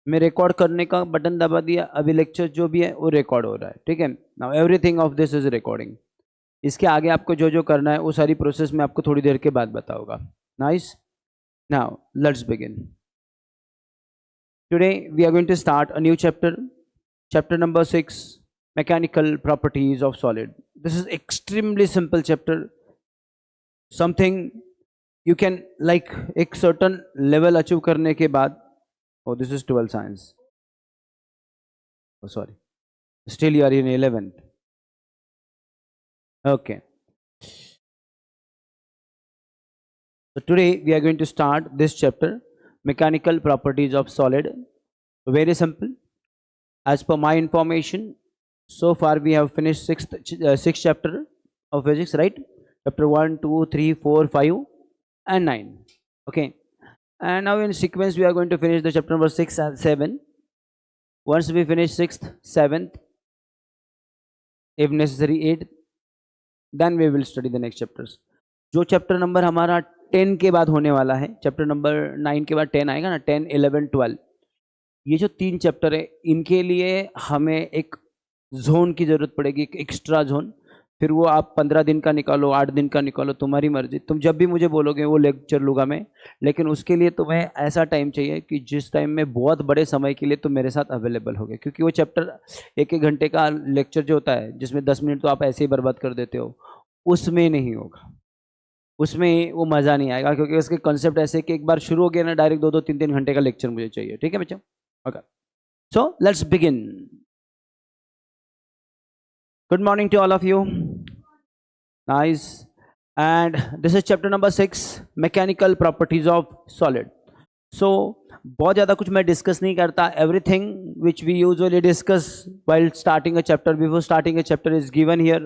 मैं रिकॉर्ड करने का बटन दबा दिया, अभी लेक्चर जो भी है वो रिकॉर्ड हो रहा है, ठीक है। Now everything of this is recording. इसके आगे आपको जो जो करना है वो सारी प्रोसेस मैं आपको थोड़ी देर के बाद बताऊंगा। Nice. Now let's begin. Today we are going to start a new chapter, chapter number 6, mechanical properties of solid. This is extremely simple chapter, something you can like एक certain level achieve करने के बाद, oh this is 12 science, oh sorry, still you are in 11th, okay. So today we are going to start this chapter, mechanical properties of solid. Very simple. As per my information, so far we have finished sixth chapter of physics, right? Chapter 1, 2, 3, 4, 5 and 9, okay. And now in sequence we are going to finish the chapter number 6 and 7. Once we finish 6th, 7th, if necessary 8th, then we will study the next chapters. जो chapter number हमारा 10 के बाद होने वाला है, chapter number 9 के बाद 10 आएगा ना, 10, 11, 12, ये जो 3 चैप्टर है इनके लिए हमें एक जोन की जरूरत पड़ेगी, एक एक्स्ट्रा जोन। फिर वो आप 15 दिन का निकालो, 8 दिन का निकालो, तुम्हारी मर्जी, तुम जब भी मुझे बोलोगे वो लेक्चर लूँगा मैं। लेकिन उसके लिए तुम्हें ऐसा टाइम चाहिए कि जिस टाइम में बहुत बड़े समय के लिए तुम मेरे साथ अवेलेबल होगे, क्योंकि वो चैप्टर 1-1 घंटे का लेक्चर जो होता है जिसमें 10 मिनट तो आप ऐसे ही बर्बाद कर देते हो, उसमें नहीं होगा, उसमें वो मज़ा नहीं आएगा, क्योंकि उसके कॉन्सेप्ट ऐसे कि एक बार शुरू हो गया ना डायरेक्ट 2-2, 3-3 घंटे का लेक्चर मुझे चाहिए, ठीक है बच्चों। Okay, so let's begin. Good morning to all of you. Nice. And this is chapter number 6, mechanical properties of solid. So बहुत ज़्यादा कुछ मैं डिस्कस नहीं करता. Everything which we usually discuss while starting a chapter, before starting a chapter, is given here.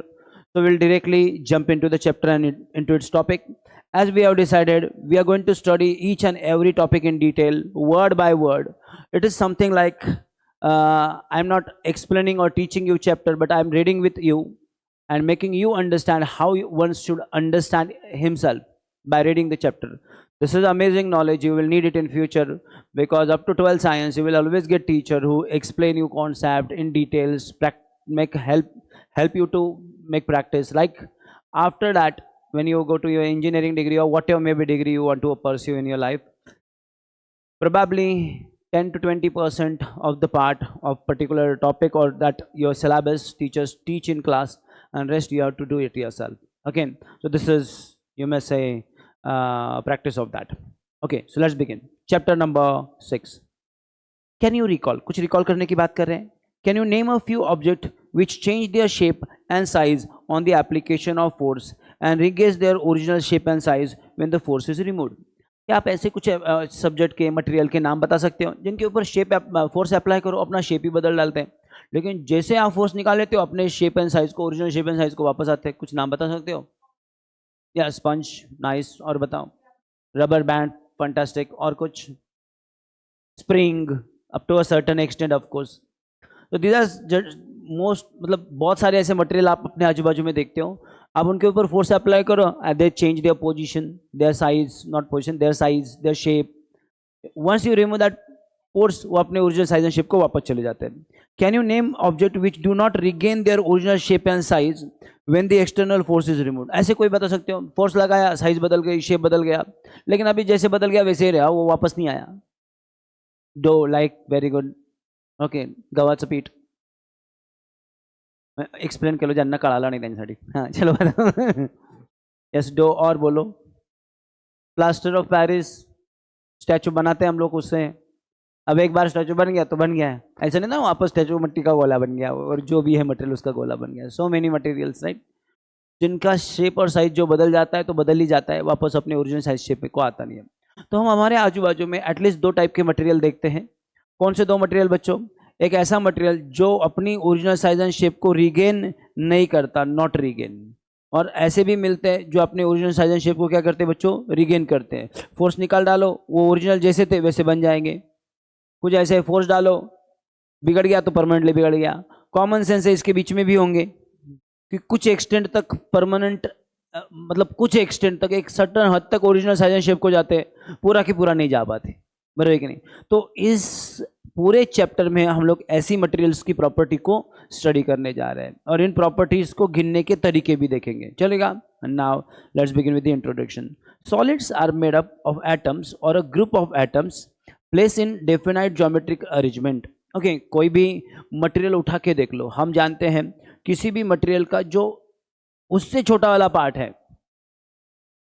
So we'll directly jump into the chapter and into its topic. As we have decided, we are going to study each and every topic in detail, word by word. It is something like I'm not explaining or teaching you chapter, but I'm reading with you and making you understand how one should understand himself by reading the chapter. This is amazing knowledge. You will need it in future, because up to 12 science you will always get teacher who explain you concept in details, help you to make practice. Like after that, when you go to your engineering degree or whatever maybe degree you want to pursue in your life, probably 10 to 20% of the part of particular topic or that your syllabus teachers teach in class, and rest you have to do it yourself, okay. So this is, you may say, practice of that, okay. So let's begin chapter number 6. Can you recall, कुछ recall करने की बात कर रहे हैं. Can you name a few objects which change their shape and size on the application of force and regains their original shape and size when the force is removed? क्या आप ऐसे कुछ सब्जेक्ट के मटेरियल के नाम बता सकते हो जिनके ऊपर फोर्स अप्लाई करो अपना शेप ही बदल डालते हैं, लेकिन जैसे आप फोर्स निकाल लेते हो अपने शेप एंड साइज को, ओरिजिनल शेप एंड साइज को वापस आते हैं? कुछ नाम बता सकते हो? या स्पंज, नाइस, और बताओ. रबर बैंड, फंटास्टिक, और कुछ? Spring, up to a certain extent of course. तो दीज आर मोस्ट, मतलब बहुत सारे ऐसे मटेरियल आप अपने आजू बाजू में देखते हो, आप उनके ऊपर फोर्स अप्लाई करो and they change their position, their size, not position, their size, their shape. Once you remove that force, वो अपने ओरिजिनल साइज एंड शेप को वापस चले जाते हैं. Can you name object which do not regain their original shape and size when the external force is removed? ऐसे कोई बता सकते हो? फोर्स लगाया, साइज बदल गई, शेप बदल गया, लेकिन अभी जैसे बदल गया वैसे ही रहा, वो वापस नहीं आया. डो, लाइक, वेरी गुड, ओके. गव्हाचं पीठ एक्सप्लेन केलं ज्यांना कळालं नाही त्यांच्यासाठी. हां, चलो बताओ. यस, डो. और बोलो. प्लास्टर ऑफ पेरिस, स्टैचू बनाते हैं हम लोग उससे. अब एक बार स्टैचू बन गया तो बन गया है, ऐसा नहीं ना वापस स्टैचू मिट्टी का गोला बन गया और जो भी है मटेरियल उसका गोला बन गया. सो मेनी मटेरियल्स, राइट, जिनका शेप और साइज जो बदल जाता है तो बदल ही जाता है, वापस अपने ओरिजिनल साइज शेप को आता नहीं है. तो हम हमारे आजू बाजू में एटलीस्ट 2 टाइप के मटेरियल देखते हैं. कौन से 2 मटेरियल बच्चों? एक ऐसा मटेरियल जो अपनी ओरिजिनल साइज एंड शेप को रिगेन नहीं करता, नॉट रिगेन, और ऐसे भी मिलते हैं जो अपने ओरिजिनल साइज एंड शेप को क्या करते हैं बच्चों? रिगेन करते हैं. फोर्स निकाल डालो, वो ओरिजिनल जैसे थे वैसे बन जाएंगे. कुछ ऐसे फोर्स डालो, बिगड़ गया तो परमानेंटली बिगड़ गया. कॉमन सेंस है इसके बीच में भी होंगे कि कुछ एक्सटेंट तक परमानेंट, मतलब कुछ एक्सटेंट तक, एक सर्टन हद तक ओरिजिनल साइज एंड शेप को जाते हैं, पूरा की पूरा नहीं जा पाते. बराबर है कि नहीं। तो इस पूरे चैप्टर में हम लोग ऐसी मटेरियल्स की प्रॉपर्टी को स्टडी करने जा रहे हैं और इन प्रॉपर्टीज को गिनने के तरीके भी देखेंगे, चलेगा। Now let's begin with the introduction. Solids are made up of atoms और a group of atoms place in definite geometric arrangement. Okay, कोई भी मटेरियल उठा के देख लो, हम जानते हैं किसी भी मटेरियल का जो उससे छोटा वाला पार्ट है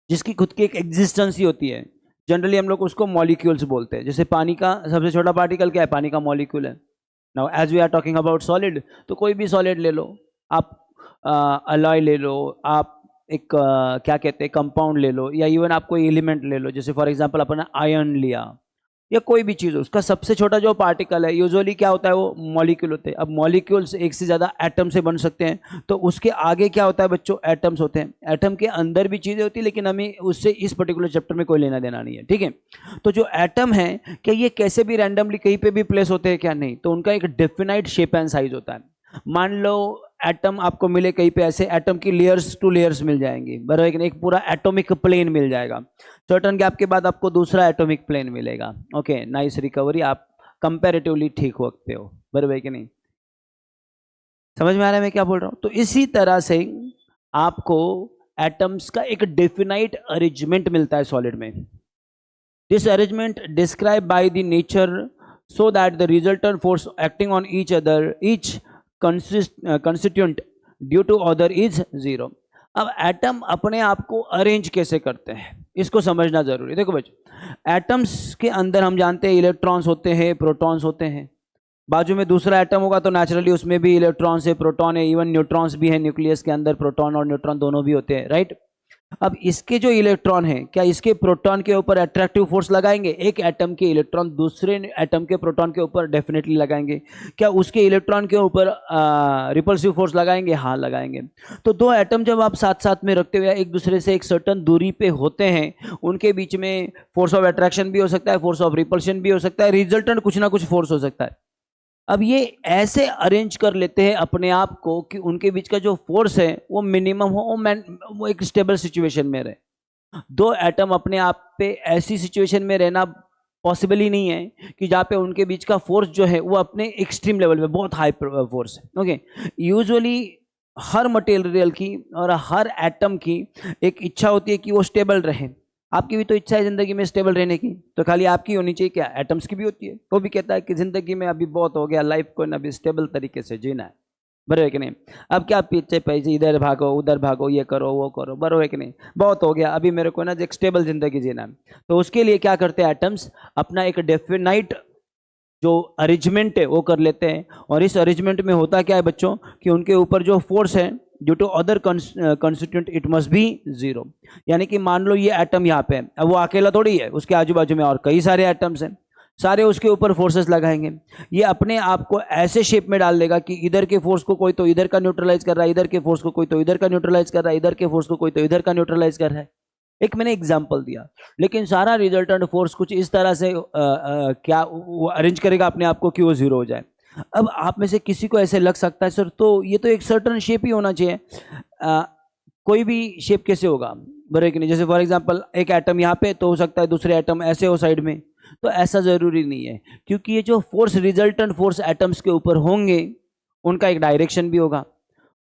जिसकी खुद की एक एग्जिस्टेंस ही होती है, जनरली हम लोग उसको मॉलिक्यूल्स बोलते हैं। जैसे पानी का सबसे छोटा पार्टिकल क्या है, पानी का मॉलिक्यूल है। Now as we are talking about solid, तो कोई भी सॉलिड ले लो आप, अलॉय ले लो आप, एक क्या कहते हैं कंपाउंड ले लो, या इवन आप कोई एलिमेंट ले लो, जैसे फॉर एग्जांपल अपना आयरन लिया या कोई भी चीज़, उसका सबसे छोटा जो पार्टिकल है यूजुअली क्या होता है, वो मॉलिक्यूल होते हैं। अब मॉलिक्यूल्स एक से ज़्यादा एटम से बन सकते हैं, तो उसके आगे क्या होता है बच्चों, एटम्स होते हैं। एटम के अंदर भी चीज़ें होती है, लेकिन हमें उससे इस पर्टिकुलर चैप्टर में कोई लेना देना नहीं है, ठीक है। तो जो एटम है, क्या ये कैसे भी रैंडमली कहीं पर भी प्लेस होते हैं क्या, नहीं, तो उनका एक डेफिनाइट शेप एंड साइज होता है। मान लो एटम आपको मिले कहीं पे, ऐसे एटम की लेयर्स टू लेयर्स मिल जाएंगी, बराबर, एक पूरा एटॉमिक प्लेन मिल जाएगा। सर्टन गैप के बाद आपको दूसरा एटॉमिक प्लेन मिलेगा। ओके, नाइस रिकवरी, आप कंपैरेटिवली ठीक होते हो, बराबर कि नहीं। समझ में आ रहा है मैं क्या बोल रहा हूँ। तो इसी तरह से आपको एटम्स का एक डेफिनाइट अरेंजमेंट मिलता है सॉलिड में। This arrangement describe by the nature so that the resultant force acting on each other, each constituent due to other is zero। अब एटम अपने आप को अरेंज कैसे करते हैं, इसको समझना जरूरी है। देखो बच्चों, एटम्स के अंदर हम जानते हैं इलेक्ट्रॉन्स होते हैं, प्रोटॉन्स होते हैं। बाजू में दूसरा एटम होगा तो नेचुरली उसमें भी इलेक्ट्रॉन्स है, प्रोटॉन है, इवन न्यूट्रॉन्स भी है। न्यूक्लियस के अंदर प्रोटॉन और न्यूट्रॉन दोनों भी होते हैं, राइट। अब इसके जो इलेक्ट्रॉन है, क्या इसके प्रोटॉन के ऊपर अट्रैक्टिव फोर्स लगाएंगे? एक एटम के इलेक्ट्रॉन दूसरे एटम के प्रोटॉन के ऊपर डेफिनेटली लगाएंगे। क्या उसके इलेक्ट्रॉन के ऊपर रिपल्सिव फोर्स लगाएंगे? हाँ, लगाएंगे। तो दो एटम जब आप साथ साथ में रखते हुए एक दूसरे से एक सर्टन दूरी पे होते हैं, उनके बीच में फोर्स ऑफ अट्रैक्शन भी हो सकता है, फोर्स ऑफ रिपल्शन भी हो सकता है, रिजल्टेंट कुछ ना कुछ फोर्स हो सकता है। अब ये ऐसे अरेंज कर लेते हैं अपने आप को कि उनके बीच का जो फोर्स है वो मिनिमम हो, वो एक स्टेबल सिचुएशन में रहे। दो एटम अपने आप पे ऐसी सिचुएशन में रहना पॉसिबल ही नहीं है कि जहाँ पे उनके बीच का फोर्स जो है वो अपने एक्सट्रीम लेवल पे बहुत हाई फोर्स है। ओके, यूजुअली हर मटेरियल की और हर एटम की एक इच्छा होती है कि वो स्टेबल रहे। आपकी भी तो इच्छा है जिंदगी में स्टेबल रहने की, तो खाली आपकी होनी चाहिए क्या, एटम्स की भी होती है। वो भी कहता है कि जिंदगी में अभी बहुत हो गया, लाइफ को ना अभी स्टेबल तरीके से जीना है, बराबर है कि नहीं। अब क्या पीछे पैसे इधर भागो उधर भागो, ये करो वो करो, बराबर है कि नहीं। बहुत हो गया, अभी मेरे को ना एक स्टेबल जिंदगी जीना है। तो उसके लिए क्या करते हैं एटम्स, अपना एक डेफिनाइट जो अरेंजमेंट है वो कर लेते हैं। और इस अरेंजमेंट में होता क्या है बच्चों, कि उनके ऊपर जो फोर्स है due to other constituent it must be zero. यानी कि मान लो ये एटम यहाँ पे है, अब वो अकेला थोड़ी है, उसके आजू बाजू में और कई सारे एटम्स हैं, सारे उसके ऊपर फोर्सेस लगाएंगे। ये अपने आप को ऐसे शेप में डाल देगा कि इधर के फोर्स को कोई तो इधर का न्यूट्रलाइज कर रहा है, इधर के फोर्स को कोई तो इधर का न्यूट्रलाइज कर रहा है, इधर के फोर्स को कोई तो इधर का न्यूट्रलाइज कर रहा है। एक मैंने एग्जाम्पल दिया, लेकिन सारा रिजल्टेंट फोर्स कुछ इस तरह से क्या वो अरेंज करेगा अपने आप को कि वो जीरो हो जाए। अब आप में से किसी को ऐसे लग सकता है सर तो ये तो एक सर्टन शेप ही होना चाहिए, कोई भी शेप कैसे होगा, बराबर कि नहीं। जैसे फॉर एग्जांपल एक एटम यहाँ पे तो हो सकता है दूसरे एटम ऐसे हो साइड में, तो ऐसा ज़रूरी नहीं है, क्योंकि ये जो फोर्स रिजल्टेंट फोर्स एटम्स के ऊपर होंगे उनका एक डायरेक्शन भी होगा,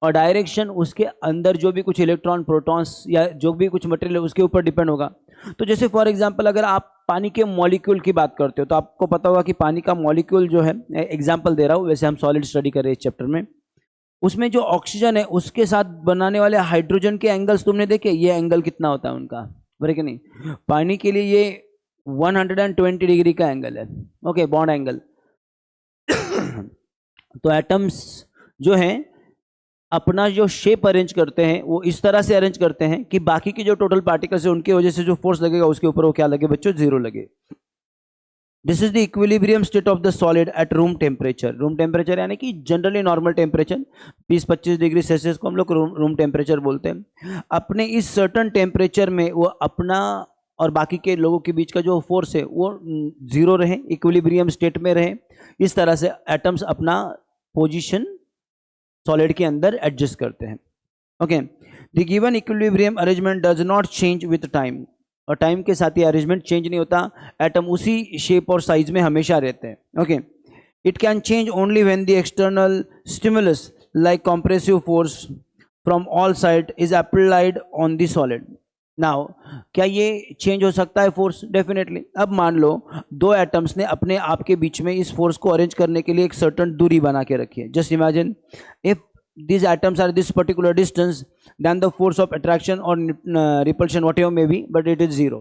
और डायरेक्शन उसके अंदर जो भी कुछ इलेक्ट्रॉन प्रोटॉन्स या जो भी कुछ मटेरियल है उसके ऊपर डिपेंड होगा। तो जैसे फॉर एग्जांपल अगर आप पानी के मॉलिक्यूल की बात करते हो तो आपको पता होगा कि पानी का मॉलिक्यूल जो है, एग्जांपल दे रहा हूँ, वैसे हम सॉलिड स्टडी कर रहे हैं इस चैप्टर में, उसमें जो ऑक्सीजन है उसके साथ बनाने वाले हाइड्रोजन के एंगल्स तुमने देखे, ये एंगल कितना होता है उनका, बराबर कि नहीं। पानी के लिए ये 120 डिग्री का एंगल है, ओके, बॉन्ड एंगल। तो एटम्स जो हैं अपना जो शेप अरेंज करते हैं वो इस तरह से अरेंज करते हैं कि बाकी की जो टोटल पार्टिकल्स है उनकी वजह से जो फोर्स लगेगा उसके ऊपर वो क्या लगे बच्चों, जीरो लगे। This is the equilibrium state of the solid at room temperature. Room temperature यानी कि generally normal temperature 20-25 degree Celsius को हम लोग रूम टेम्परेचर बोलते हैं। अपने इस सर्टन टेम्परेचर में वो अपना और बाकी के लोगों के बीच का जो फोर्स है वो जीरो रहे, इक्विलिब्रियम स्टेट में रहे। इस तरह से एटम्स अपना पोजिशन सॉलिड के अंदर एडजस्ट करते हैं। Okay, the given equilibrium arrangement does not change with time. और टाइम के साथ ये अरेंजमेंट चेंज नहीं होता, एटम उसी शेप और साइज में हमेशा रहते हैं. Okay, it can change only when the external stimulus like compressive force from all side is applied on the solid. Now क्या ये चेंज हो सकता है फोर्स? डेफिनेटली. अब मान लो दो एटम्स ने अपने आप के बीच में इस फोर्स को अरेंज करने के लिए एक सर्टन दूरी बना के रखी है. Just imagine if these atoms are this particular distance, then the force of attraction or repulsion whatever may be, but it is zero.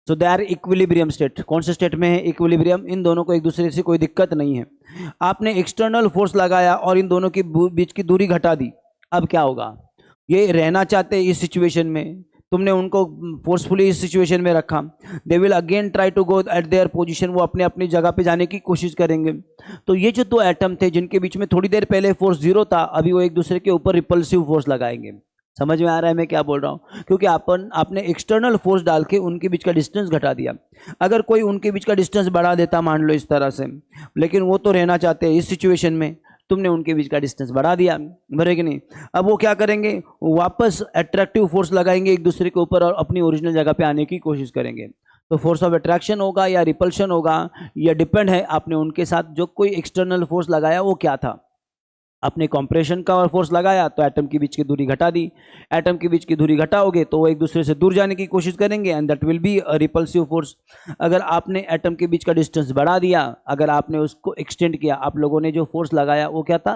So they are equilibrium state. कौन से स्टेट में है? इक्विलिब्रियम. इन दोनों को एक दूसरे से कोई दिक्कत नहीं है. आपने एक्सटर्नल फोर्स लगाया और इन दोनों के बीच की दूरी घटा दी. अब क्या होगा? ये रहना चाहते हैं इस सिचुएशन में, तुमने उनको फोर्सफुली इस सिचुएशन में रखा. They will again try to go at their position. वो अपने अपनी जगह पे जाने की कोशिश करेंगे. तो ये जो दो एटम थे जिनके बीच में थोड़ी देर पहले फोर्स जीरो था, अभी वो एक दूसरे के ऊपर रिपल्सिव फोर्स लगाएंगे. समझ में आ रहा है मैं क्या बोल रहा हूँ? क्योंकि आपने एक्सटर्नल फोर्स डाल के उनके बीच का डिस्टेंस घटा दिया. अगर कोई उनके बीच का डिस्टेंस बढ़ा देता मान लो इस तरह से, लेकिन वो तो रहना चाहते हैं इस सिचुएशन में, तुमने उनके बीच का डिस्टेंस बढ़ा दिया. बराबर कि नहीं? अब वो क्या करेंगे? वापस अट्रैक्टिव फोर्स लगाएंगे एक दूसरे के ऊपर और अपनी ओरिजिनल जगह पे आने की कोशिश करेंगे. तो फोर्स ऑफ अट्रैक्शन होगा या रिपल्शन होगा, या डिपेंड है आपने उनके साथ जो कोई एक्सटर्नल फोर्स लगाया वो क्या था. आपने कंप्रेशन का और फोर्स लगाया तो एटम के बीच की दूरी घटा दी. एटम के बीच की दूरी घटाओगे तो वो एक दूसरे से दूर जाने की कोशिश करेंगे and that will be a repulsive force. अगर आपने एटम के बीच का डिस्टेंस बढ़ा दिया, अगर आपने उसको एक्सटेंड किया, आप लोगों ने जो फोर्स लगाया वो क्या था?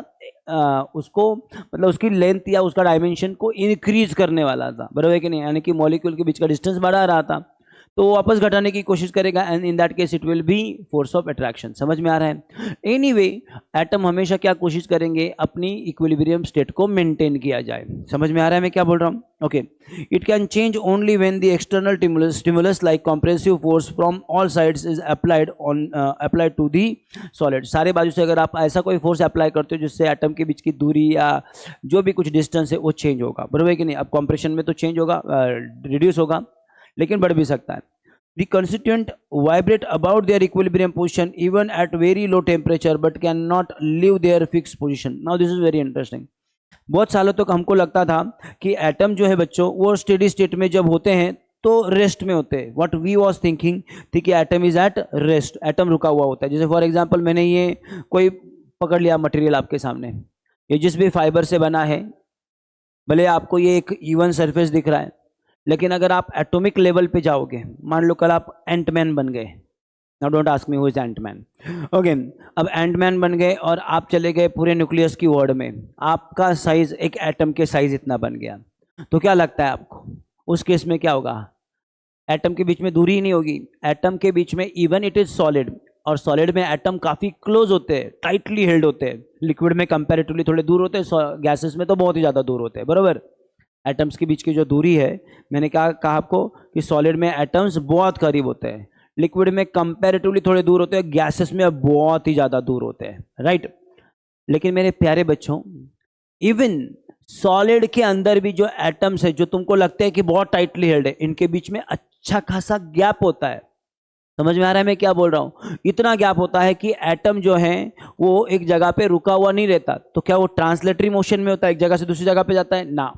उसको मतलब उसकी लेंथ या उसका डायमेंशन को इंक्रीज करने वाला था. बराबर है कि नहीं? यानी कि मॉलिक्यूल के बीच का डिस्टेंस बढ़ा रहा था, तो वो वापस घटाने की कोशिश करेगा and in that case it will be force of attraction. समझ में आ रहा है? एनीवे एटम हमेशा क्या कोशिश करेंगे? अपनी इक्विलिब्रियम स्टेट को मेंटेन किया जाए. समझ में आ रहा है मैं क्या बोल रहा हूँ? Okay, it can change only when the external stimulus like compressive force from all sides is applied to the solid. सारे बाजू से अगर आप ऐसा कोई फोर्स अप्लाई करते हो जिससे एटम के बीच की दूरी या जो भी कुछ डिस्टेंस है वो चेंज होगा. बराबर है कि नहीं? अब कंप्रेशन में तो चेंज होगा, रिड्यूस होगा, लेकिन बढ़ भी सकता है. The constituent vibrate about their equilibrium position even at very low temperature but cannot leave their fixed position. Now this is very interesting. बहुत सालों तक हमको लगता था कि एटम जो है बच्चों वो स्टेडी स्टेट में जब होते हैं तो रेस्ट में होते हैं. व्हाट वी वाज थिंकिंग थी कि atom is at rest, atom रुका हुआ होता है. जैसे फॉर एग्जांपल मैंने ये कोई पकड़ लिया मटेरियल आपके सामने, ये जिस भी फाइबर से बना है, भले आपको ये एक इवन सरफेस दिख रहा है, लेकिन अगर आप एटॉमिक लेवल पे जाओगे, मान लो कल आप एंटमैन बन गए. Now don't ask me who is Antman. Okay, अब एंटमैन बन गए और आप चले गए पूरे न्यूक्लियस की वर्ल्ड में, आपका साइज एक एटम के साइज इतना बन गया. तो क्या लगता है आपको उस केस में क्या होगा? एटम के बीच में दूरी ही नहीं होगी. एटम के बीच में इवन इट इज सॉलिड, और सॉलिड में एटम काफ़ी क्लोज होते हैं, टाइटली हेल्ड होते हैं. लिक्विड में कंपैरेटिवली थोड़े दूर होते हैं, गैसेस में तो बहुत ही ज़्यादा दूर होते हैं. बराबर? एटम्स के बीच की जो दूरी है, मैंने क्या कहा आपको कि सॉलिड में एटम्स बहुत करीब होते हैं, लिक्विड में कंपैरेटिवली थोड़े दूर होते हैं, गैसेस में बहुत ही ज़्यादा दूर होते हैं. राइट? लेकिन मेरे प्यारे बच्चों, इवन सॉलिड के अंदर भी जो एटम्स है जो तुमको लगता है कि बहुत टाइटली हेल्ड है, इनके बीच में अच्छा खासा गैप होता है. समझ में आ रहा है मैं क्या बोल रहा हूँ? इतना गैप होता है कि एटम जो है वो एक जगह पे रुका हुआ नहीं रहता. तो क्या वो ट्रांसलेटरी मोशन में होता है, एक जगह से दूसरी जगह पे जाता है? ना,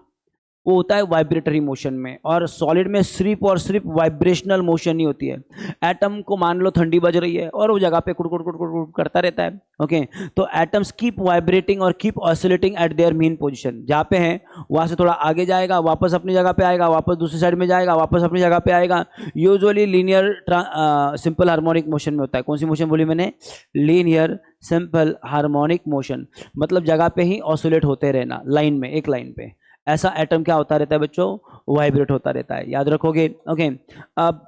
वो होता है वाइब्रेटरी मोशन में. और सॉलिड में सिर्फ और सिर्फ वाइब्रेशनल मोशन ही होती है. एटम को मान लो ठंडी बज रही है और वो जगह पे कुड़ कुड़ कुड़ कुड़ करता रहता है. ओके, तो एटम्स कीप वाइब्रेटिंग और keep oscillating eight their mean position. जहाँ पे है वहाँ से थोड़ा आगे जाएगा, वापस अपनी जगह पे आएगा, वापस दूसरी साइड में जाएगा, वापस अपनी जगह पे आएगा. Usually linear simple harmonic motion में होता है. कौन सी मोशन बोली मैंने? Linear simple harmonic motion. मतलब जगह पे ही ऑसिलेट होते रहना, लाइन में, एक लाइन पे. ऐसा एटम क्या होता रहता है बच्चों? वाइब्रेट होता रहता है. याद रखोगे? ओके, अब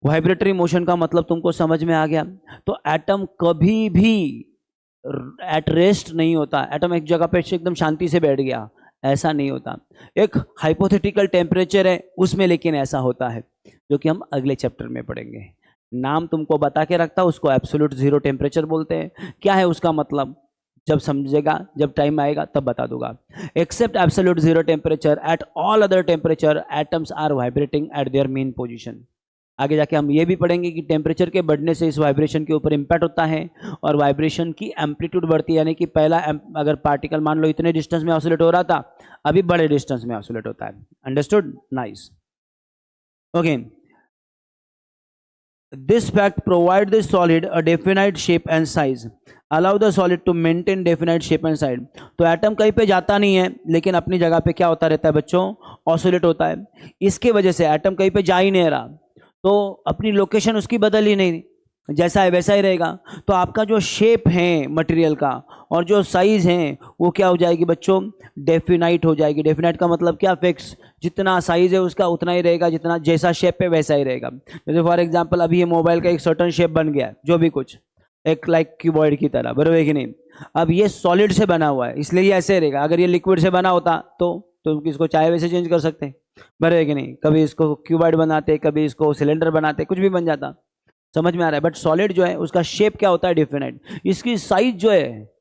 वाइब्रेटरी मोशन का मतलब तुमको समझ में आ गया. तो एटम कभी भी एट रेस्ट नहीं होता. एटम एक जगह पे एकदम शांति से बैठ गया, ऐसा नहीं होता. एक हाइपोथेटिकल टेम्परेचर है उसमें लेकिन ऐसा होता है, जो कि हम अगले चैप्टर में पढ़ेंगे. नाम तुमको बता के रखता, उसको एब्सोल्यूट जीरो टेम्परेचर बोलते हैं. क्या है उसका मतलब? जब समझेगा, जब टाइम आएगा तब बता दूंगा. Except absolute zero temperature, at all other temperature atoms are vibrating at their mean position. आगे जाके हम ये भी पढ़ेंगे कि टेम्परेचर के बढ़ने से इस वाइब्रेशन के ऊपर इम्पैक्ट होता है और वाइब्रेशन की एम्पलीट्यूड बढ़ती है. यानी कि पहला अगर पार्टिकल मान लो इतने डिस्टेंस में ऑसिलेट हो रहा था, अभी बड़े डिस्टेंस में ऑसिलेट होता है. Understood? Nice. Okay, This fact provide the solid a definite shape and size, allow the solid to maintain definite shape and size. तो एटम कहीं पे जाता नहीं है लेकिन अपनी जगह पे क्या होता रहता है बच्चों, ऑसिलेट होता है. इसके वजह से एटम कहीं पे जा ही नहीं रहा, तो अपनी लोकेशन उसकी बदल ही नहीं, जैसा है वैसा ही रहेगा. तो आपका जो शेप है मटेरियल का और जो साइज है वो क्या हो जाएगी बच्चों, डेफिनाइट हो जाएगी. डेफिनाइट का मतलब क्या, फिक्स. जितना साइज है उसका उतना ही रहेगा, जितना जैसा शेप है वैसा ही रहेगा. जैसे फॉर एग्जांपल अभी ये मोबाइल का एक सर्टन शेप बन गया, जो भी कुछ एक लाइक कीबोर्ड की तरह, बराबर है कि नहीं. अब ये सॉलिड से बना हुआ है इसलिए ये ऐसे रहेगा. अगर ये लिक्विड से बना होता तो इसको चाहे वैसे चेंज कर सकते, बराबर है कि नहीं. कभी इसको क्यूबॉइड बनाते, कभी इसको सिलेंडर बनाते, कुछ भी बन जाता. समझ में आ रहा है. बट सॉलिड जो है उसका शेप क्या होता है, डेफिनाइट. इसकी साइज जो है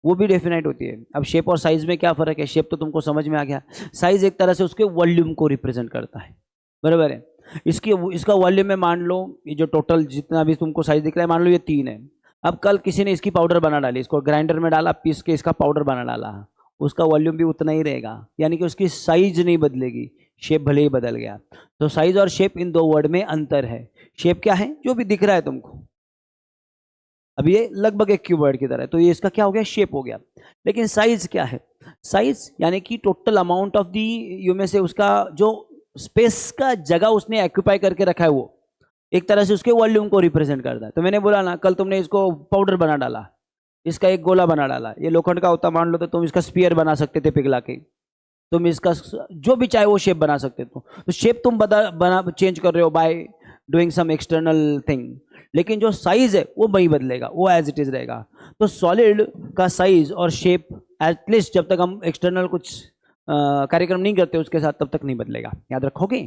वो भी डेफिनाइट होती है. अब शेप और साइज में क्या फर्क है, शेप तो तुमको समझ में आ गया. साइज एक तरह से उसके वॉल्यूम को रिप्रेजेंट करता है, बराबर है. इसका वॉल्यूम में मान लो ये जो टोटल जितना भी तुमको साइज दिख रहा है, मान लो ये 3 है. अब कल किसी ने इसकी पाउडर बना डाली, इसको ग्राइंडर में डाला, पीस के इसका पाउडर बना डाला, उसका वॉल्यूम भी उतना ही रहेगा. यानी कि उसकी साइज नहीं बदलेगी, शेप भले ही बदल गया. तो साइज और शेप इन दो वर्ड में अंतर है. शेप क्या है, जो भी दिख रहा है तुमको, अब ये लगभग एक क्यूबॉइड की तरह है, तो ये इसका क्या हो गया, शेप हो गया. लेकिन साइज क्या है, साइज यानी कि total amount of the you में से उसका जो स्पेस का जगह उसने ऑक्यूपाई करके रखा है, वो एक तरह से उसके वॉल्यूम को रिप्रेजेंट करता है. तो मैंने बोला ना, कल तुमने इसको पाउडर बना डाला, इसका एक गोला बना डाला, ये लोखंड का होता मान लो, तो तुम इसका स्पीयर बना सकते थे पिघला के. तुम इसका जो भी चाहे वो शेप बना सकते थे. तो शेप तुम बना चेंज कर रहे हो by doing some external thing, लेकिन जो साइज है वो वही बदलेगा, वो एज इट इज रहेगा. तो सॉलिड का साइज और शेप एटलीस्ट जब तक हम एक्सटर्नल कुछ कार्यक्रम नहीं करते उसके साथ, तब तक नहीं बदलेगा. याद रखोगे.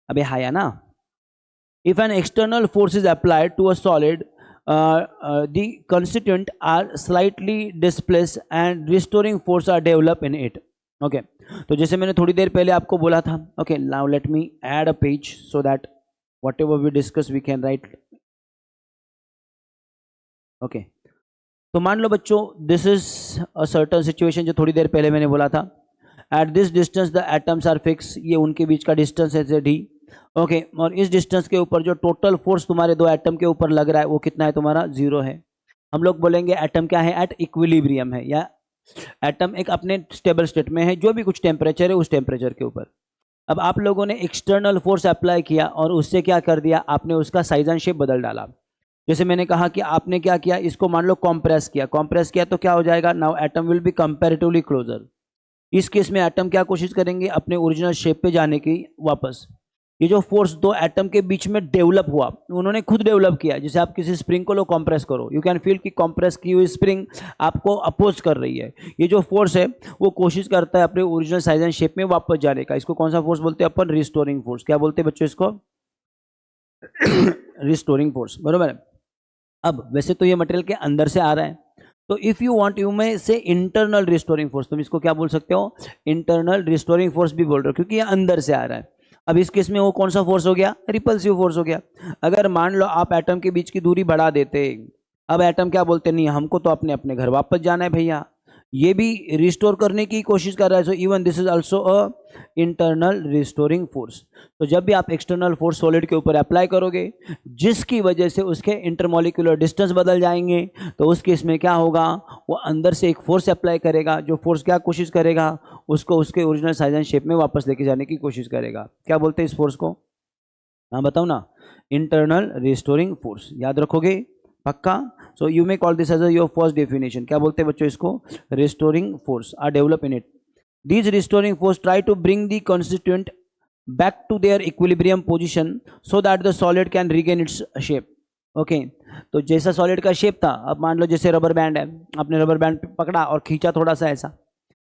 अब ये है ना, if an external force is applied to a solid, the constituent are slightly displaced and restoring force are developed in it. Okay, तो जैसे मैंने थोड़ी देर पहले आपको बोला था. Okay, now let me add a page so that whatever we discuss we can write. Okay, तो मान लो बच्चों, this is a certain situation जो थोड़ी देर पहले मैंने बोला था. At this distance the atoms are fixed. ये उनके बीच का डिस्टेंस है d. ओके और इस डिस्टेंस के ऊपर जो टोटल फोर्स तुम्हारे दो एटम के ऊपर लग रहा है वो कितना है तुम्हारा, 0 है. हम लोग बोलेंगे एटम क्या है, एट इक्विलिब्रियम है, या एटम एक अपने स्टेबल स्टेट में है, जो भी कुछ टेम्परेचर है उस टेम्परेचर के ऊपर. अब आप लोगों ने एक्सटर्नल फोर्स अप्लाई किया और उससे क्या कर दिया, आपने उसका साइज एंड शेप बदल डाला. जैसे मैंने कहा कि आपने क्या किया, इसको मान लो कॉम्प्रेस किया तो क्या हो जाएगा, now atom will be comparatively closer. इस केस में एटम क्या कोशिश करेंगे, अपने ओरिजिनल शेप पे जाने की वापस. ये जो फोर्स दो एटम के बीच में डेवलप हुआ, उन्होंने खुद डेवलप किया. जैसे आप किसी स्प्रिंग को लो कॉम्प्रेस करो, यू कैन फील कि कॉम्प्रेस की हुई स्प्रिंग आपको अपोज कर रही है. ये जो फोर्स है वो कोशिश करता है अपने ओरिजिनल साइज एंड शेप में वापस जाने का. इसको कौन सा फोर्स बोलते हैं अपन, रिस्टोरिंग फोर्स. क्या बोलते हैं बच्चों इसको, रिस्टोरिंग फोर्स, बरोबर है. अब वैसे तो ये मटेरियल के अंदर से आ रहा है, तो इफ यू वांट यू में से इंटरनल रिस्टोरिंग फोर्स, तुम इसको क्या बोल सकते हो, इंटरनल रिस्टोरिंग फोर्स भी बोल रहे हो, क्योंकि ये अंदर से आ रहा है. अब इस केस में वो कौन सा फोर्स हो गया, रिपल्सिव फोर्स हो गया. अगर मान लो आप एटम के बीच की दूरी बढ़ा देते, अब एटम क्या बोलते, नहीं हमको तो अपने अपने घर वापस जाना है भैया, ये भी रिस्टोर करने की कोशिश कर रहा है. So even this is also a internal restoring force. तो जब भी आप एक्सटर्नल फोर्स सॉलिड के ऊपर अप्लाई करोगे जिसकी वजह से उसके इंटरमोलिकुलर डिस्टेंस बदल जाएंगे, तो उस केस में क्या होगा, वो अंदर से एक फोर्स अप्लाई करेगा, जो फोर्स क्या कोशिश करेगा, उसको उसके ओरिजिनल साइज एंड शेप में वापस लेके जाने की कोशिश करेगा. क्या बोलते हैं इस फोर्स को, हाँ बताओ ना, इंटरनल रिस्टोरिंग फोर्स. याद रखोगे पक्का. So you may call this as your first definition. क्या बोलते हैं बच्चों इसको, restoring force are develop in it. These restoring force try to bring the constituent back to their equilibrium position so that the solid can regain its shape. Okay, तो जैसा solid का shape था, अब मान लो जैसे रबर बैंड है, आपने rubber band पकड़ा और खींचा थोड़ा सा ऐसा,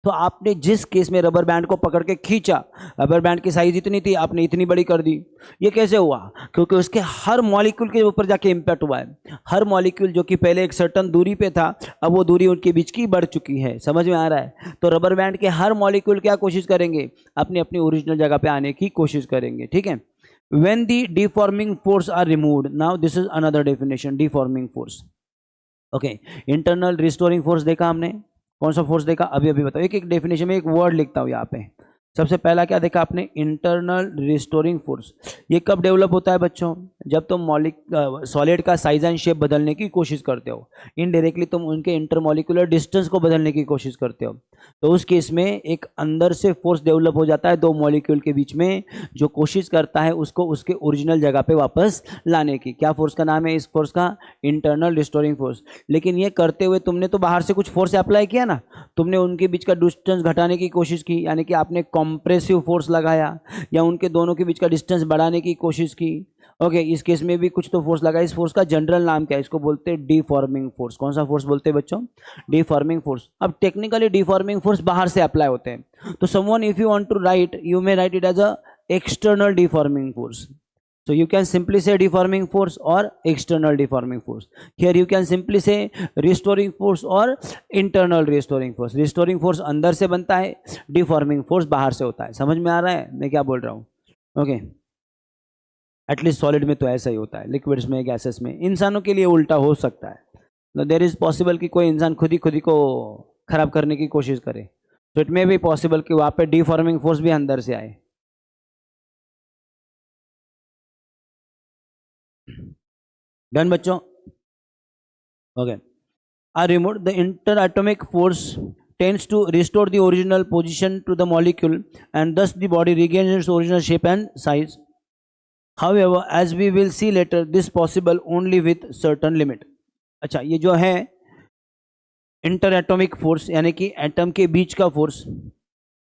तो आपने जिस केस में रबर बैंड को पकड़ के खींचा, रबर बैंड की साइज इतनी थी, आपने इतनी बड़ी कर दी. ये कैसे हुआ, क्योंकि उसके हर मॉलिक्यूल के ऊपर जाके इम्पैक्ट हुआ है. हर मॉलिक्यूल जो कि पहले एक सर्टन दूरी पे था, अब वो दूरी उनके बीच की बढ़ चुकी है. समझ में आ रहा है. तो रबर बैंड के हर मॉलिक्यूल क्या कोशिश करेंगे, अपनी अपनी ओरिजिनल जगह पे आने की कोशिश करेंगे. ठीक है. When the deforming force are removed, now this is another definition, deforming force. Okay, internal restoring force देखा हमने, कौन सा फोर्स देखा, अभी अभी बताओ. एक एक डेफिनेशन में एक वर्ड लिखता हूँ यहाँ पे. सबसे पहला क्या देखा आपने, इंटरनल रिस्टोरिंग फोर्स। ये कब डेवलप होता है बच्चों, जब तुम सॉलिड का साइज एंड शेप बदलने की कोशिश करते हो, इनडायरेक्टली तुम उनके इंटरमॉलिक्यूलर डिस्टेंस को बदलने की कोशिश करते हो, तो उस केस में एक अंदर से फोर्स डेवलप हो जाता है दो मॉलिक्यूल के बीच में, जो कोशिश करता है उसको उसके ओरिजिनल जगह पे वापस लाने की। क्या फोर्स का नाम है इस फोर्स का, इंटरनल रिस्टोरिंग फोर्स। लेकिन ये करते हुए तुमने तो बाहर से कुछ फोर्स अप्लाई किया ना, तुमने उनके बीच का डिस्टेंस घटाने की कोशिश की, यानी कि आपने कॉम्प्रेसिव फोर्स लगाया या उनके दोनों के बीच का डिस्टेंस बढ़ाने की कोशिश की। ओके, इस केस में भी कुछ तो फोर्स लगा। इस फोर्स का जनरल नाम क्या है, इसको बोलते हैं डीफॉर्मिंग फोर्स। कौन सा फोर्स बोलते हैं बच्चों, डीफॉर्मिंग फोर्स। अब टेक्निकली डीफॉर्मिंग फोर्स बाहर से अप्लाई होते हैं, तो someone if you want to write, you may write it as a external deforming force. So you can simply say deforming force or external deforming force. Here you can simply say restoring force or internal restoring force. Restoring force अंदर से बनता है, deforming force बाहर से होता है। समझ में आ रहा है मैं क्या बोल रहा हूँ? ओके, एटलीस्ट सॉलिड में तो ऐसा ही होता है, लिक्विड्स में, गैसेस में। इंसानों के लिए उल्टा हो सकता है। देयर इज पॉसिबल कि कोई इंसान खुद ही को खराब करने की कोशिश करे, तो इट मे बी पॉसिबल कि वहाँ पे डिफॉर्मिंग फोर्स भी अंदर से आए। डन बच्चों? Okay, are removed, the interatomic force tends to restore the original position to the molecule and thus the body regains its original shape and size. However, as we will see later, this possible only with certain limit. अच्छा, ये जो है inter atomic force यानी कि atom के बीच का force,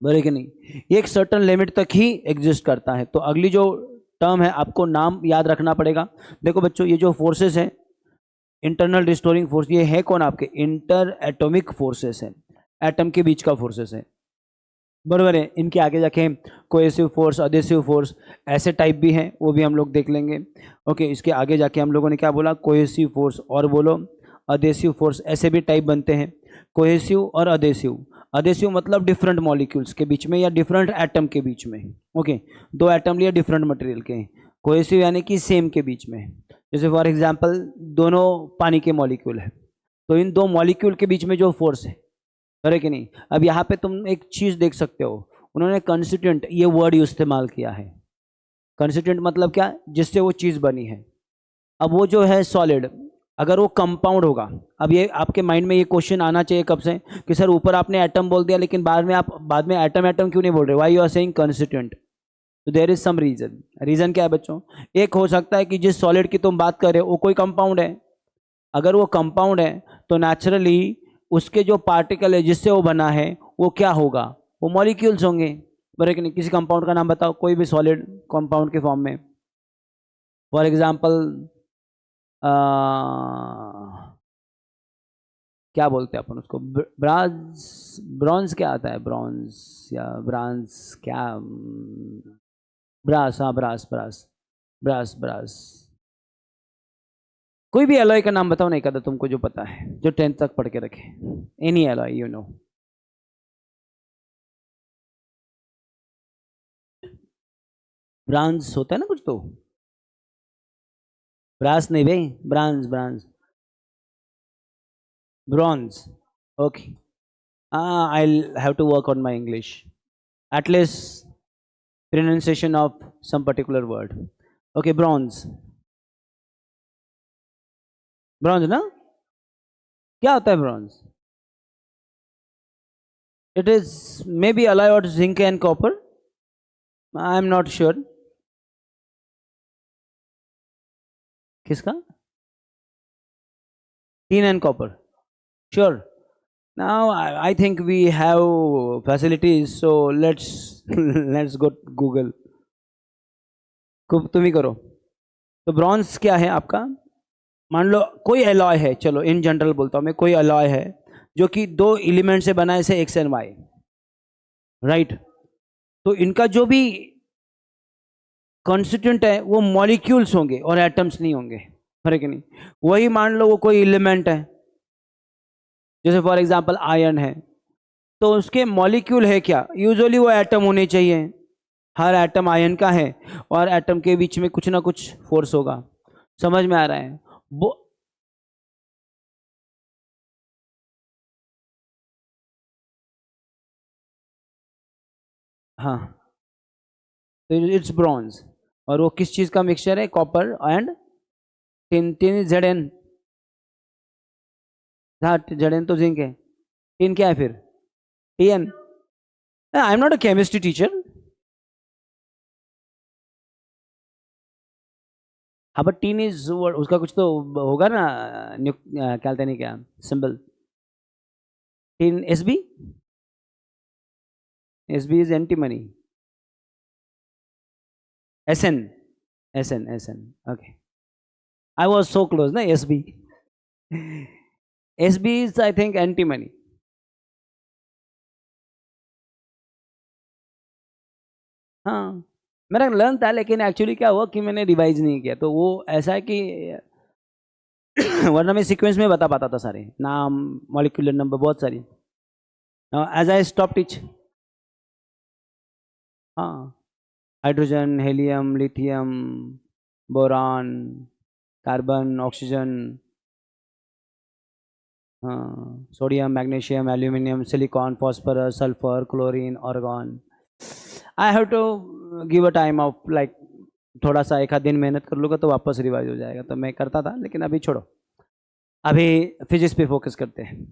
बड़े कि नहीं, ये एक सर्टन लिमिट तक ही एग्जिस्ट करता है। तो अगली जो टर्म है आपको नाम याद रखना पड़ेगा। देखो बच्चों, ये जो फोर्सेस हैं इंटरनल रिस्टोरिंग फोर्स, ये है कौन, आपके इंटर एटॉमिक फोर्सेस है, एटम के बीच का फोर्सेस है, बराबर है। इनके आगे जाके कोएसिव फोर्स, अधेसिव फोर्स, ऐसे टाइप भी हैं, वो भी हम लोग देख लेंगे। ओके, इसके आगे जाके हम लोगों ने क्या बोला, कोएसिव फोर्स और बोलो अधेसिव फोर्स, ऐसे भी टाइप बनते हैं, कोहेसिव और अधेसिव। अधेसिव मतलब डिफरेंट मॉलिक्यूल्स के बीच में या डिफरेंट एटम के बीच में। ओके, दो एटम लिए डिफरेंट मटेरियल के। कोहेसिव यानी कि सेम के बीच में, जैसे फॉर एग्जांपल दोनों पानी के मॉलिक्यूल है, तो इन दो मॉलिक्यूल के बीच में जो फोर्स है कि नहीं। अब यहाँ पे तुम एक चीज़ देख सकते हो, उन्होंने कंस्टिट्यूएंट ये वर्ड इस्तेमाल किया है। कंस्टिट्यूएंट मतलब क्या, जिससे वो चीज़ बनी है। अब वो जो है सॉलिड, अगर वो कंपाउंड होगा, अब ये आपके माइंड में ये क्वेश्चन आना चाहिए कब से कि सर ऊपर आपने एटम बोल दिया लेकिन बाद में एटम एटम क्यों नहीं बोल रहे, why you are saying constituent. तो there is some reason. Reason क्या है बच्चों, एक हो सकता है कि जिस सॉलिड की तुम बात कर रहे हो वो कोई कंपाउंड है। अगर वो कंपाउंड है तो नेचुरली उसके जो पार्टिकल है जिससे वो बना है वो क्या होगा, वो मॉलिक्यूल्स होंगे, बराबर कि नहीं। किसी कंपाउंड का नाम बताओ, कोई भी सॉलिड कंपाउंड के फॉर्म में। फॉर एग्जाम्पल क्या बोलते हैं अपन उसको, ब्रांज, ब्रॉन्ज क्या आता है, ब्रॉन्ज या ब्रांज क्या, ब्रास, हाँ ब्रास, ब्रास, ब्रास, ब्रास। कोई भी एलॉय का नाम बताओ, नहीं कहता तुमको जो पता है, जो 10th तक पढ़ के रखे, any alloy you know. Bronze होता है ना कुछ तो, ब्रास नहीं भाई, bronze, bronze, bronze. Okay, I have to work on my English, at least pronunciation of some particular word. Okay, bronze, bronze ना, क्या होता है bronze? It is maybe alloy or zinc and copper, I am not sure. किसका, tin and copper, sure. Now I think we have facilities, so let's let's go Google, तुम ही करो। तो bronze क्या है आपका, मान लो कोई अलॉय है, चलो इन जनरल बोलता हूँ मैं, कोई अलॉय है जो कि दो एलिमेंट से बना है, से एक्स एंड वाई, राइट। तो इनका जो भी कॉन्स्टिट्यूएंट है वो मॉलिक्यूल्स होंगे और एटम्स नहीं होंगे, है कि नहीं। वही मान लो वो कोई एलिमेंट है, जैसे फॉर एग्जांपल आयरन है, तो उसके मॉलिक्यूल है क्या, यूजुअली वो एटम होने चाहिए, हर एटम आयन का है, और एटम के बीच में कुछ ना कुछ फोर्स होगा। समझ में आ रहा है वो, हाँ, तो इट्स ब्रॉन्ज। और वो किस चीज़ का मिक्सचर है? Copper and tin. Tin Z N. हाँ, जेड एन तो जिंक है। टिन क्या है फिर? T N. I am not a chemistry teacher. हाँ, बट टीन इज उसका कुछ तो होगा ना। क्या बोलते नहीं, क्या symbol? Tin S B. S B is antimony. S N. S N okay. I was so close ना, S B. S B is I think antimony. हाँ, मेरा लर्न था, लेकिन एक्चुअली क्या हुआ कि मैंने रिवाइज नहीं किया, तो वो ऐसा है कि वरना मैं सीक्वेंस में बता पाता था सारे नाम, मॉलिक्यूलर नंबर, बहुत सारी। As I stop teach. हाँ, hydrogen, helium, lithium, boron, carbon, oxygen, हाँ, sodium, magnesium, aluminium, silicon, phosphorus, sulphur, chlorine, argon. I have to give a time of like, थोड़ा सा एक आध दिन मेहनत कर लूँगा तो वापस रिवाइज हो जाएगा, तो मैं करता था, लेकिन अभी छोड़ो। अभी फिजिक्स पे फोकस करते हैं।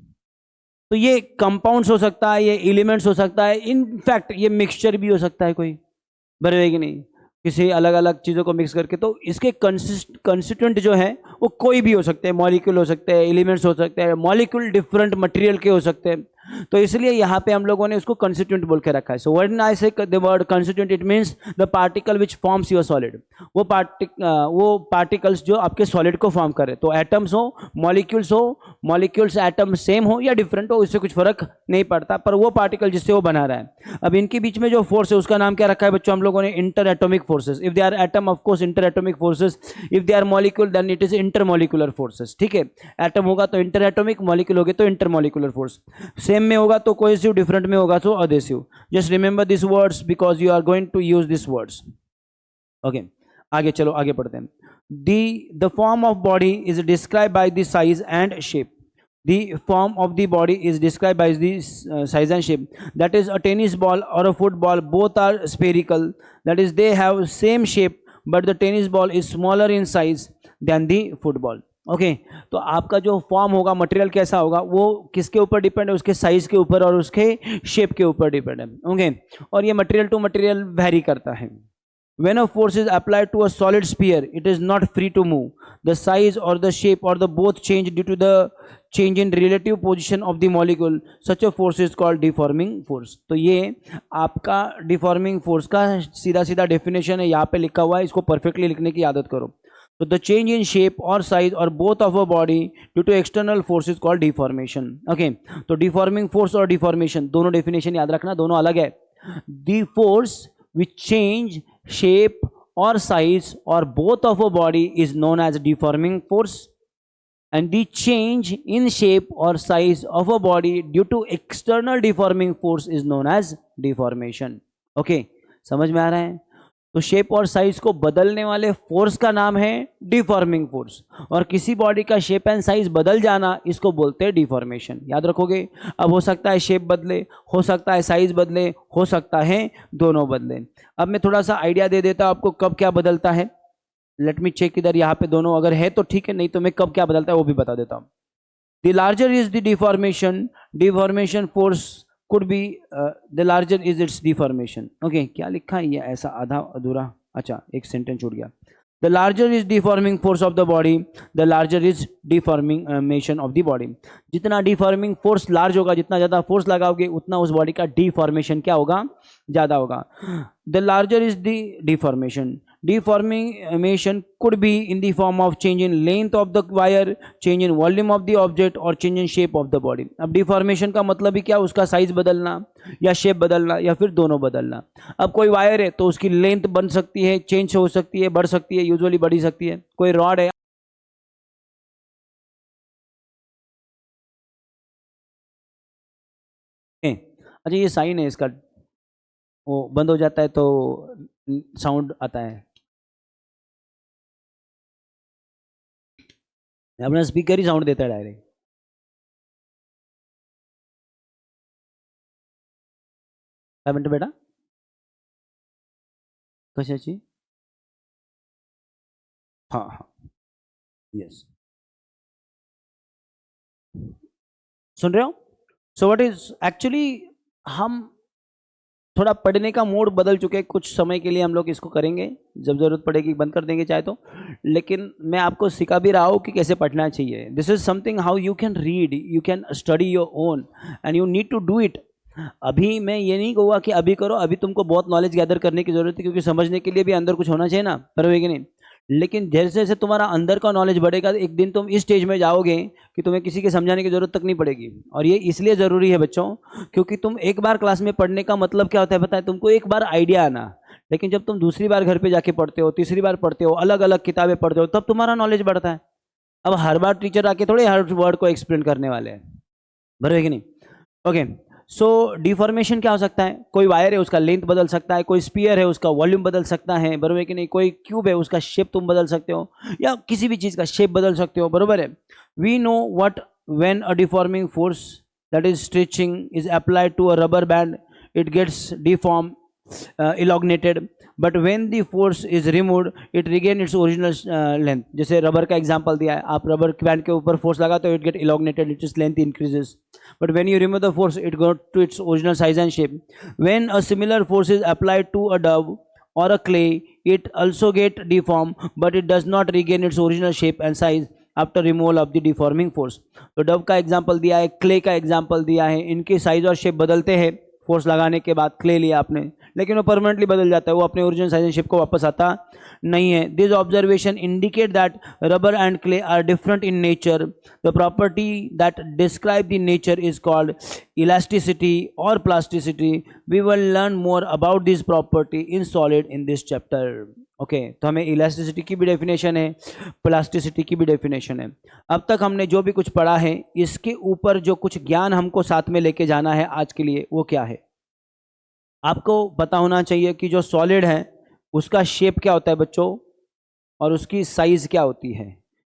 तो ये कंपाउंड्स हो सकता है, ये एलिमेंट्स हो सकता है, इनफैक्ट ये मिक्सचर भी हो सकता है कोई, बराबर कि नहीं? किसी अलग अलग चीज़ों को मिक्स करके, तो इसके कंस्टिट्यूएंट जो है वो कोई भी हो सकते हैं, मॉलिक्यूल हो सकते हैं, एलिमेंट्स हो सकते हैं, मॉलिक्यूल डिफरेंट मटेरियल के हो सकते हैं। तो इसलिए यहाँ पे हम लोगों ने उसको कंस्टिट्यूएंट बोल के रखा है। सो व्हेन आई से the word constituent, it means the particle which forms your solid. वो पार्टिकल्स जो आपके सॉलिड को फॉर्म करे, तो एटम्स हो, मॉलिक्यूल्स एटम सेम हो या डिफरेंट हो, इससे कुछ फर्क नहीं पड़ता, पर वो पार्टिकल जिससे वो बना रहा है। अब इनके बीच में जो फोर्स है उसका नाम क्या रखा है बच्चों हम लोगों ने? Inter atomic forces. If they are atom, of course inter atomic forces. If they are molecule, then it is inter molecular forces. ठीक है, एटम होगा तो इंटर एटॉमिक, मॉलिक्यूल होगे तो इंटर मॉलिक्यूलर फोर्स। सेम में होगा तो कोहेसिव, डिफरेंट में होगा तो adhesive. Just remember this words because you are going to use this words. Okay, आगे चलो, आगे पढ़ते हैं। The form of body is describe by the size and shape. The form of the body is described by the size and shape. That is, a tennis ball or a football, both are spherical. That is, they have same shape, but the tennis ball is smaller in size than the football. Okay, तो आपका जो form होगा, material कैसा होगा, वो किसके ऊपर depend है? उसके साइज के ऊपर और उसके शेप के ऊपर डिपेंड है। ओके, और ये मटेरियल टू मटेरियल वेरी करता है। When a force is applied to a solid sphere, it is not free to move. The size or the shape or the both change due to the change in relative position of the molecule. Such a force is called deforming force. तो ये आपका deforming force का सीधा सीधा definition है, यहाँ पे लिखा हुआ है, इसको perfectly लिखने की आदत करो। So the change in shape or size or both of a body due to external force is called deformation. Okay, तो deforming force और deformation दोनों definition याद रखना, दोनों अलग है। The force which change shape or size or both of a body is known as deforming force, and the change in shape or size of a body due to external deforming force is known as deformation. Okay, समझ में आ रहा है? तो shape और size को बदलने वाले force का नाम है डिफॉर्मिंग फोर्स, और किसी बॉडी का शेप एंड साइज बदल जाना, इसको बोलते हैं डिफॉर्मेशन। याद रखोगे? अब हो सकता है शेप बदले, हो सकता है साइज बदले, हो सकता है दोनों बदले। अब मैं थोड़ा सा आइडिया दे देता हूं आपको कब क्या बदलता है। लेट मी चेक, इधर यहाँ पे दोनों अगर है तो ठीक है, नहीं तो मैं कब क्या बदलता है वो भी बता देता हूँ। The larger is the deformation force could be the larger is its deformation. Okay, क्या लिखा है ये ऐसा आधा अधूरा? अच्छा, एक सेंटेंस छूट गया। The larger is deforming force of the body, the larger is deformation of the body. जितना deforming force large होगा, जितना ज़्यादा force लगाओगे, उतना उस body का deformation क्या होगा? ज़्यादा होगा। The larger is the deformation. Deformation could be in the form of change in length of the wire, change in volume of the object or change in shape of the body. अब deformation का मतलब ही क्या? उसका size बदलना या shape बदलना या फिर दोनों बदलना। अब कोई वायर है तो उसकी लेंथ बन सकती है, चेंज हो सकती है, बढ़ सकती है, यूजुअली बढ़ी सकती है। कोई रॉड है, अच्छा ये साइन है इसका, वो बंद हो जाता है तो साउंड आता है। अपना स्पीकर ही साउंड देता है डायरेक्ट। क्या बेटा? कशाची? हाँ हाँ, यस, सुन रहे हो? सो व्हाट इज एक्चुअली, हम थोड़ा पढ़ने का मोड बदल चुके हैं, कुछ समय के लिए हम लोग इसको करेंगे, जब ज़रूरत पड़ेगी बंद कर देंगे चाहे तो, लेकिन मैं आपको सिखा भी रहा हूँ कि कैसे पढ़ना चाहिए. This is something how you can read, you can study your own and you need to do it. अभी मैं ये नहीं कहूँगा कि अभी करो, अभी तुमको बहुत नॉलेज गैदर करने की ज़रूरत है, क्योंकि समझने के लिए भी अंदर कुछ होना चाहिए ना, बराबर है कि नहीं? लेकिन जैसे जैसे तुम्हारा अंदर का नॉलेज बढ़ेगा, एक दिन तुम इस स्टेज में जाओगे कि तुम्हें किसी के समझाने की जरूरत तक नहीं पड़ेगी. और ये इसलिए ज़रूरी है बच्चों, क्योंकि तुम एक बार क्लास में पढ़ने का मतलब क्या होता है पता है? तुमको एक बार आइडिया आना, लेकिन जब तुम दूसरी बार घर पे जाके पढ़ते हो, तीसरी बार पढ़ते हो, अलग अलग किताबें पढ़ते हो, तब तुम्हारा नॉलेज बढ़ता है. अब हर बार टीचर आके थोड़े हर वर्ड को एक्सप्लेन करने वाले हैं, बराबर है कि नहीं? ओके, सो डिफॉर्मेशन क्या हो सकता है? कोई वायर है उसका लेंथ बदल सकता है, कोई स्पीयर है उसका वॉल्यूम बदल सकता है, बराबर है कि नहीं? कोई क्यूब है उसका शेप तुम बदल सकते हो, या किसी भी चीज़ का शेप बदल सकते हो, बराबर है? We know what when a deforming force that is stretching is applied to a rubber band, it gets deform, elongated, but when the force is removed it regain its original length. जैसे rubber का example दिया है, आप rubber band के ऊपर force लगाते हो, it get elongated, its length increases, but when you remove the force it goes to its original size and shape. When a similar force is applied to a dove or a clay, it also get deformed, but it does not regain its original shape and size after removal of the deforming force. तो Dove का example दिया है, clay का example दिया है, इनके size और shape बदलते हैं फोर्स लगाने के बाद. क्ले लिया आपने, लेकिन वो परमानेंटली बदल जाता है, वो अपने ओरिजिनल साइज एंड शेप को वापस आता नहीं है. This observation indicate that rubber and clay are different in nature. The property that describe the nature is called elasticity और plasticity. We will learn more about this property in solid in this chapter. Okay, तो हमें elasticity की भी definition है, plasticity की भी definition है. अब तक हमने जो भी कुछ पढ़ा है, इसके ऊपर जो कुछ ज्ञान हमको साथ में लेके जाना है आज के लिए, वो क्या है? आपको पता होना चाहिए कि जो सॉलिड है उसका शेप क्या होता है बच्चों, और उसकी साइज क्या होती है.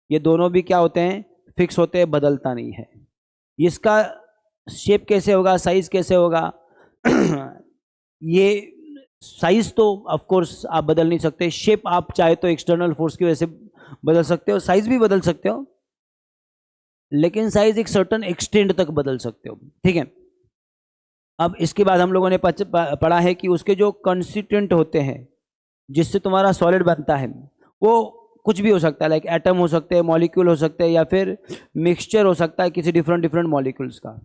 ये दोनों भी क्या होते हैं? फिक्स होते हैं, बदलता नहीं है. इसका शेप कैसे होगा, साइज कैसे होगा? ये साइज तो ऑफ कोर्स आप बदल नहीं सकते, शेप आप चाहे तो एक्सटर्नल फोर्स की वजह से बदल सकते हो, साइज भी बदल सकते हो, लेकिन साइज एक सर्टन एक्सटेंड तक बदल सकते हो. ठीक है, अब इसके बाद हम लोगों ने पढ़ा है कि उसके जो कंस्टिट्यूएंट होते हैं जिससे तुम्हारा सॉलिड बनता है, वो कुछ भी हो सकता है, लाइक एटम हो सकते हैं, मॉलिक्यूल हो सकते हैं, या फिर मिक्सचर हो सकता है किसी डिफरेंट मॉलिक्यूल्स का.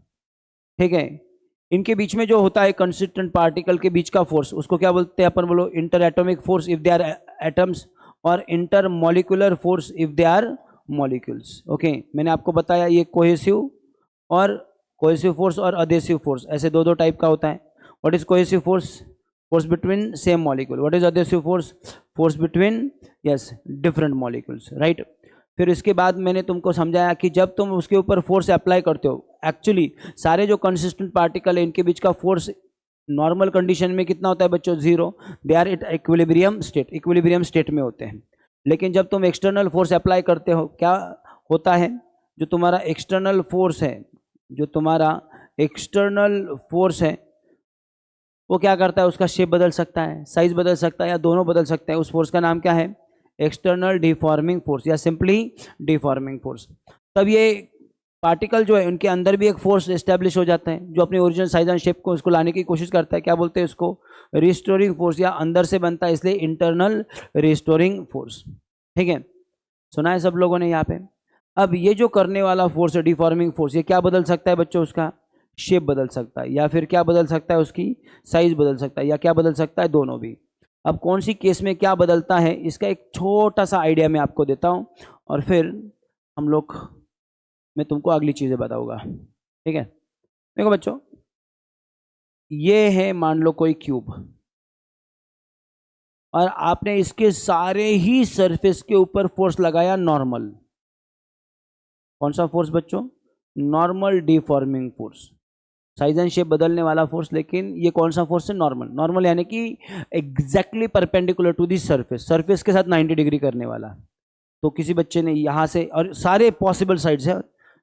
ठीक है, इनके बीच में जो होता है कंस्टिट्यूएंट पार्टिकल के बीच का फोर्स, उसको क्या बोलते हैं अपन? बोलो, inter atomic force if they are atoms, और inter molecular force if they are molecules. Okay, मैंने आपको बताया ये कोहेसिव फोर्स और अधेसिव फोर्स, ऐसे दो टाइप का होता है. What is cohesive force? Force between same molecule. What is adhesive force? Force between yes different molecules, right. फिर इसके बाद मैंने तुमको समझाया कि जब तुम उसके ऊपर फोर्स अप्लाई करते हो, एक्चुअली सारे जो कंसिस्टेंट पार्टिकल है इनके बीच का फोर्स नॉर्मल कंडीशन में कितना होता है बच्चों? 0. They are at equilibrium state में होते हैं. लेकिन जब तुम एक्सटर्नल फोर्स अप्लाई करते हो, क्या होता है? जो तुम्हारा एक्सटर्नल फोर्स है वो क्या करता है? उसका शेप बदल सकता है, साइज बदल सकता है, या दोनों बदल सकते हैं. उस फोर्स का नाम क्या है? एक्सटर्नल डिफॉर्मिंग फोर्स, या सिंपली डिफॉर्मिंग फोर्स. तब ये पार्टिकल जो है उनके अंदर भी एक फोर्स एस्टेब्लिश हो जाता है जो अपने ओरिजिनल साइज एंड शेप को उसको लाने की कोशिश करता है. क्या बोलते हैं इसको? रिस्टोरिंग फोर्स, या अंदर से बनता है इसलिए इंटरनल रिस्टोरिंग फोर्स. ठीक है, सुना है सब लोगों ने यहाँ पे? अब ये जो करने वाला फोर्स है डिफॉर्मिंग फोर्स, ये क्या बदल सकता है बच्चों? उसका शेप बदल सकता है, या फिर क्या बदल सकता है? उसकी साइज बदल सकता है, या क्या बदल सकता है? दोनों भी. अब कौन सी केस में क्या बदलता है इसका एक छोटा सा आइडिया मैं आपको देता हूँ, और फिर मैं तुमको अगली चीज़ें बताऊंगा. ठीक है, देखो बच्चों, ये है मान लो कोई क्यूब, और आपने इसके सारे ही सरफेस के ऊपर फोर्स लगाया नॉर्मल. कौन सा फोर्स बच्चों? Normal deforming force, size and shape बदलने वाला फोर्स. लेकिन ये कौन सा फोर्स है? नॉर्मल यानी कि exactly perpendicular to the surface के साथ 90 डिग्री करने वाला. तो किसी बच्चे ने यहाँ से, और सारे पॉसिबल साइड्स है,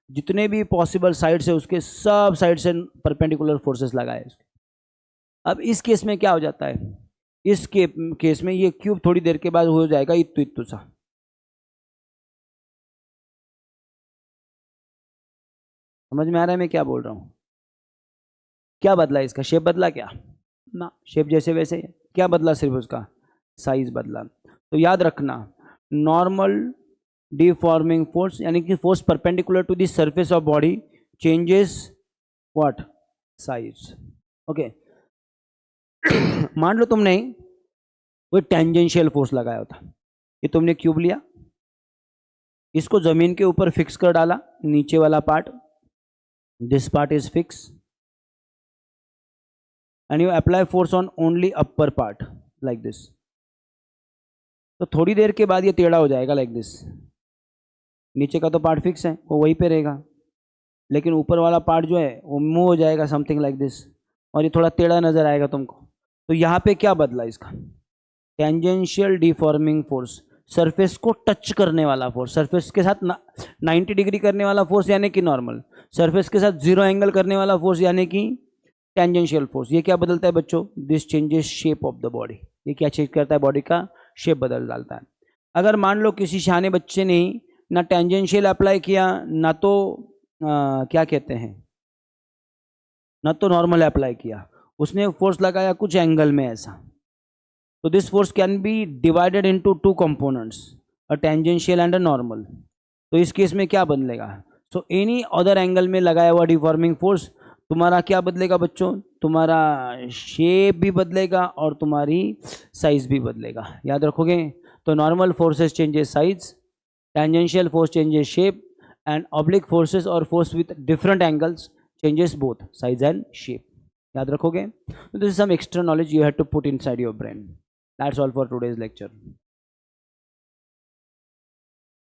जितने भी पॉसिबल साइड्स है उसके सब साइड से परपेंडिकुलर फोर्सेस लगाए. अब इस केस में क्या हो जाता है? इस केस में ये क्यूब थोड़ी देर के बाद हो जाएगा इत्तू इत्तू सा। समझ में आ रहा है मैं क्या बोल रहा हूँ? क्या बदला इसका? शेप बदला क्या? ना, शेप जैसे वैसे। क्या बदला? सिर्फ उसका साइज बदला। तो याद रखना, नॉर्मल डिफॉर्मिंग फोर्स यानी कि force perpendicular to the surface of body changes what? Size. Okay. मान लो तुमने कोई टेंजेंशियल फोर्स लगाया होता, ये तुमने क्यूब लिया, इसको जमीन के ऊपर फिक्स कर डाला, नीचे वाला part, this part is fix, and you apply force on only upper part like this. तो थोड़ी देर के बाद ये टेढ़ा हो जाएगा लाइक दिस। नीचे का तो पार्ट फिक्स है, वो वहीं पे रहेगा, लेकिन ऊपर वाला पार्ट जो है वो मूव हो जाएगा समथिंग लाइक दिस, और ये थोड़ा टेढ़ा नजर आएगा तुमको। तो यहाँ पे क्या बदला इसका? टेंजेंशियल डिफॉर्मिंग फोर्स, सरफेस को टच करने वाला फोर्स, सरफेस के साथ 90 डिग्री करने वाला फोर्स यानी कि नॉर्मल, सरफेस के साथ 0 एंगल करने वाला फोर्स यानी कि टेंजेंशियल फोर्स। ये क्या बदलता है बच्चों? This changes shape of the body. ये क्या चेंज करता है? बॉडी का शेप बदल डालता है। अगर मान लो किसी शहाने बच्चे ने ना टेंजेंशियल अप्लाई किया, ना तो क्या कहते हैं, ना तो नॉर्मल अप्लाई किया, उसने फोर्स लगाया कुछ एंगल में ऐसा, तो this force can be divided into 2 components, a tangential and a normal. तो इस केस में क्या बदलेगा? सो एनी अदर एंगल में लगाया हुआ डिफॉर्मिंग फोर्स तुम्हारा क्या बदलेगा बच्चों? तुम्हारा शेप भी बदलेगा और तुम्हारी साइज भी बदलेगा। याद रखोगे? तो normal forces changes size, tangential force changes shape, and oblique forces or force with different angles changes both size and shape. याद रखोगे? This is some extra knowledge you have to put inside your brain. That's all for today's lecture.